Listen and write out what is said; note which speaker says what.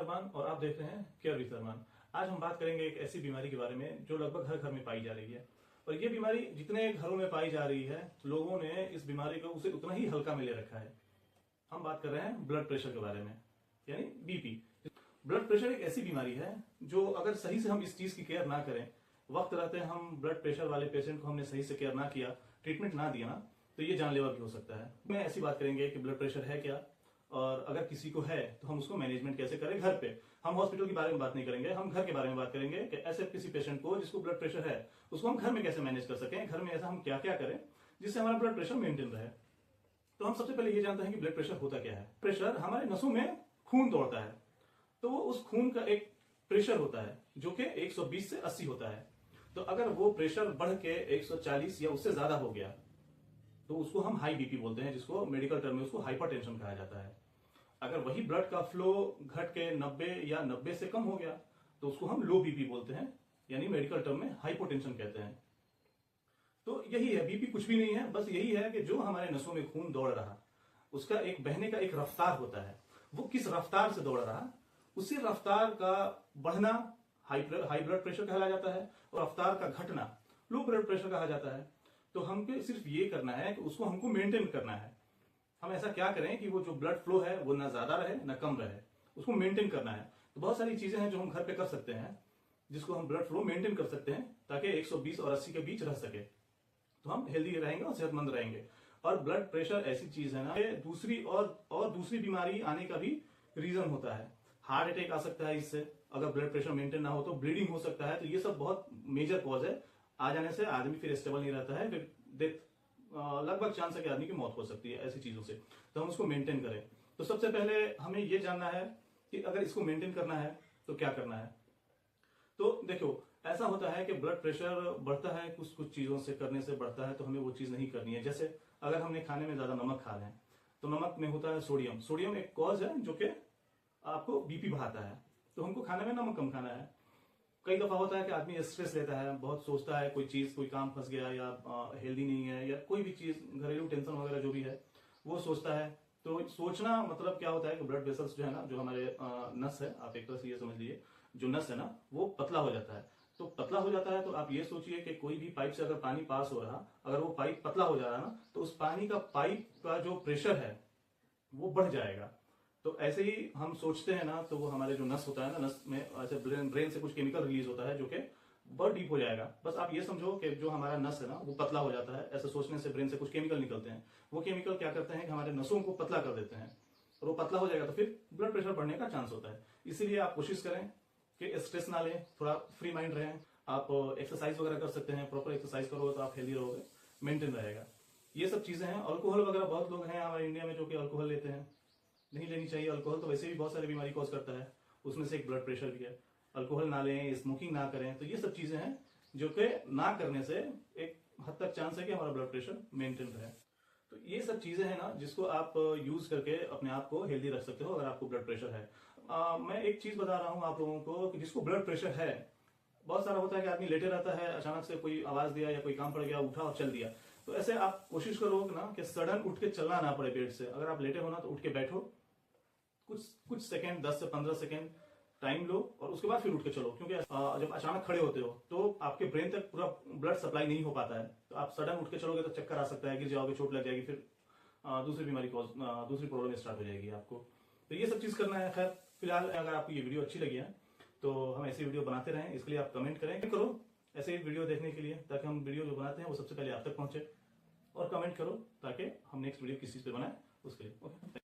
Speaker 1: अरमान और आप देख रहे हैं केयर विद अरमान। आज हम बात करेंगे एक ऐसी बीमारी के बारे में जो लगभग हर घर में पाई जा रही है। और ये बीमारी जितने घरों में पाई जा रही है, लोगों ने इस बीमारी को उसे उतना ही हल्का में ले रखा है। हम बात कर रहे हैं ब्लड प्रेशर के बारे में, यानी बीपी। ब्लड प्रेशर एक ऐसी बीमारी है जो अगर सही से हम इस चीज की केयर ना करें, वक्त रहते हम ब्लड प्रेशर वाले पेशेंट को हमने सही से केयर ना किया, ट्रीटमेंट ना दिया ना, तो ये जानलेवा भी हो सकता है। मैं ऐसी बात करेंगे कि ब्लड प्रेशर है क्या, और अगर किसी को है तो हम उसको मैनेजमेंट कैसे करें घर पे। हम हॉस्पिटल के बारे में बात नहीं करेंगे, हम घर के बारे में बात करेंगे कि ऐसे किसी पेशेंट को जिसको ब्लड प्रेशर है उसको हम घर में कैसे मैनेज कर सकें, घर में ऐसा हम क्या क्या करें जिससे हमारा ब्लड प्रेशर मेंटेन रहे। तो हम सबसे पहले ये जानते हैं कि ब्लड प्रेशर होता क्या है। प्रेशर हमारे नसों में खून दौड़ता है, तो वो उस खून का एक प्रेशर होता है जो कि 120 से 80 होता है। तो अगर वो प्रेशर बढ़ के 140 या उससे ज्यादा हो गया तो उसको हम हाई बीपी बोलते हैं, जिसको मेडिकल टर्म में उसको हाइपरटेंशन कहा जाता है। अगर वही ब्लड का फ्लो घट के 90 या 90 से कम हो गया तो उसको हम लो बीपी बोलते हैं, यानी मेडिकल टर्म में हाइपोटेंशन कहते हैं। तो यही है, बीपी कुछ भी नहीं है, बस यही है कि जो हमारे नसों में खून दौड़ रहा उसका एक बहने का एक रफ्तार होता है। वो किस रफ्तार से दौड़ रहा, उसी रफ्तार का बढ़ना हाई ब्लड प्रेशर कहा जाता है, और रफ्तार का घटना लो ब्लड प्रेशर कहा जाता है। तो हमको सिर्फ ये करना है कि उसको हमको मेंटेन करना है। हम ऐसा क्या करें कि वो जो ब्लड फ्लो है वो ना ज्यादा रहे ना कम रहे, उसको मेंटेन करना है। तो बहुत सारी चीजें हैं जो हम घर पे कर सकते हैं जिसको हम ब्लड फ्लो मेंटेन कर सकते हैं ताकि 120 और 80 के बीच रह सके, तो हम हेल्दी रहेंगे और सेहतमंद रहेंगे। और ब्लड प्रेशर ऐसी चीज है ना, दूसरी और दूसरी बीमारी आने का भी रीजन होता है। हार्ट अटैक आ सकता है इससे, अगर ब्लड प्रेशर मेंटेन ना हो तो ब्लीडिंग हो सकता है। तो ये सब बहुत मेजर कॉज है। आ जाने से आदमी फिर स्टेबल नहीं रहता है, फिर डेथ लगभग चांस है कि आदमी की मौत हो सकती है ऐसी चीजों से। तो हम उसको मेंटेन करें। तो सबसे पहले हमें यह जानना है कि अगर इसको मेंटेन करना है तो क्या करना है। तो देखो, ऐसा होता है कि ब्लड प्रेशर बढ़ता है कुछ कुछ चीजों से करने से बढ़ता है, तो हमें वो चीज नहीं करनी है। जैसे अगर हमने खाने में ज्यादा नमक खा लें तो नमक में होता है सोडियम। सोडियम एक कॉज है जो कि आपको बीपी बढ़ाता है, तो हमको खाने में नमक कम खाना है। कई दफा होता है कि आदमी स्ट्रेस लेता है, बहुत सोचता है, कोई चीज कोई काम फंस गया या हेल्दी नहीं है या कोई भी चीज घरेलू टेंशन वगैरह जो भी है वो सोचता है। तो सोचना मतलब क्या होता है कि ब्लड वेसल्स जो है ना, जो हमारे नस है, आप एक तरह से ये समझ लीजिए, जो नस है ना वो पतला हो जाता है। तो पतला हो जाता है तो आप ये सोचिए कि कोई भी पाइप से अगर पानी पास हो रहा, अगर वो पाइप पतला हो जा रहा ना, तो उस पानी का पाइप का जो प्रेशर है वो बढ़ जाएगा। तो ऐसे ही हम सोचते हैं ना, तो वो हमारे जो नस होता है ना, नस में ऐसे ब्रेन से कुछ केमिकल रिलीज होता है जो कि बहुत डीप हो जाएगा। बस आप ये समझो कि जो हमारा नस है ना वो पतला हो जाता है, ऐसे सोचने से ब्रेन से कुछ केमिकल निकलते हैं। वो केमिकल क्या करते हैं कि हमारे नसों को पतला कर देते हैं, और वो पतला हो जाएगा तो फिर ब्लड प्रेशर बढ़ने का चांस होता है। इसीलिए आप कोशिश करें कि स्ट्रेस ना लें, थोड़ा फ्री माइंड रहें। आप एक्सरसाइज वगैरह कर सकते हैं, प्रॉपर एक्सरसाइज करोगे तो आप हेल्दी रहोगे, मेंटेन रहेगा। ये सब चीजें हैं। अल्कोहल वगैरह बहुत लोग हैं हमारे इंडिया में जो कि अल्कोहल लेते हैं, नहीं लेनी चाहिए। अल्कोहल तो वैसे भी बहुत सारी बीमारी कॉज करता है, उसमें से एक ब्लड प्रेशर भी है। अल्कोहल ना लें, स्मोकिंग ना करें। तो ये सब चीजें हैं जो कि ना करने से एक हद तक चांस है कि हमारा ब्लड प्रेशर मेंटेन रहे। तो ये सब चीजें हैं ना जिसको आप यूज करके अपने आप को हेल्दी रख सकते हो अगर आपको ब्लड प्रेशर है। मैं एक चीज बता रहा हूं आप लोगों को कि जिसको ब्लड प्रेशर है, बहुत सारा होता है कि आदमी लेटे रहता है, अचानक से कोई आवाज दिया या कोई काम पड़ गया, उठा और चल दिया। तो ऐसे आप कोशिश करो ना कि सडन उठ के चलना ना पड़े बेड से। अगर आप लेटे हो ना तो उठ के बैठो, कुछ सेकंड, 10 से 15 सेकंड टाइम लो और उसके बाद फिर उठ के चलो। क्योंकि जब अचानक खड़े होते हो तो आपके ब्रेन तक पूरा ब्लड सप्लाई नहीं हो पाता है। तो आप सडन उठ के चलोगे तो चक्कर आ सकता है, गिर जाओगे, चोट लग जाएगी, फिर दूसरी बीमारी दूसरी प्रॉब्लम स्टार्ट हो जाएगी आपको। तो ये सब चीज करना है। खैर, फिलहाल अगर आपको ये वीडियो अच्छी लगी है तो हम ऐसी वीडियो बनाते रहें, इसके लिए आप कमेंट करो ऐसे ही वीडियो देखने के लिए, ताकि हम वीडियो जो बनाते हैं वो सबसे पहले आप तक पहुंचे। और कमेंट करो ताकि हम नेक्स्ट वीडियो किस चीज पे बनाए उसके लिए। ओके।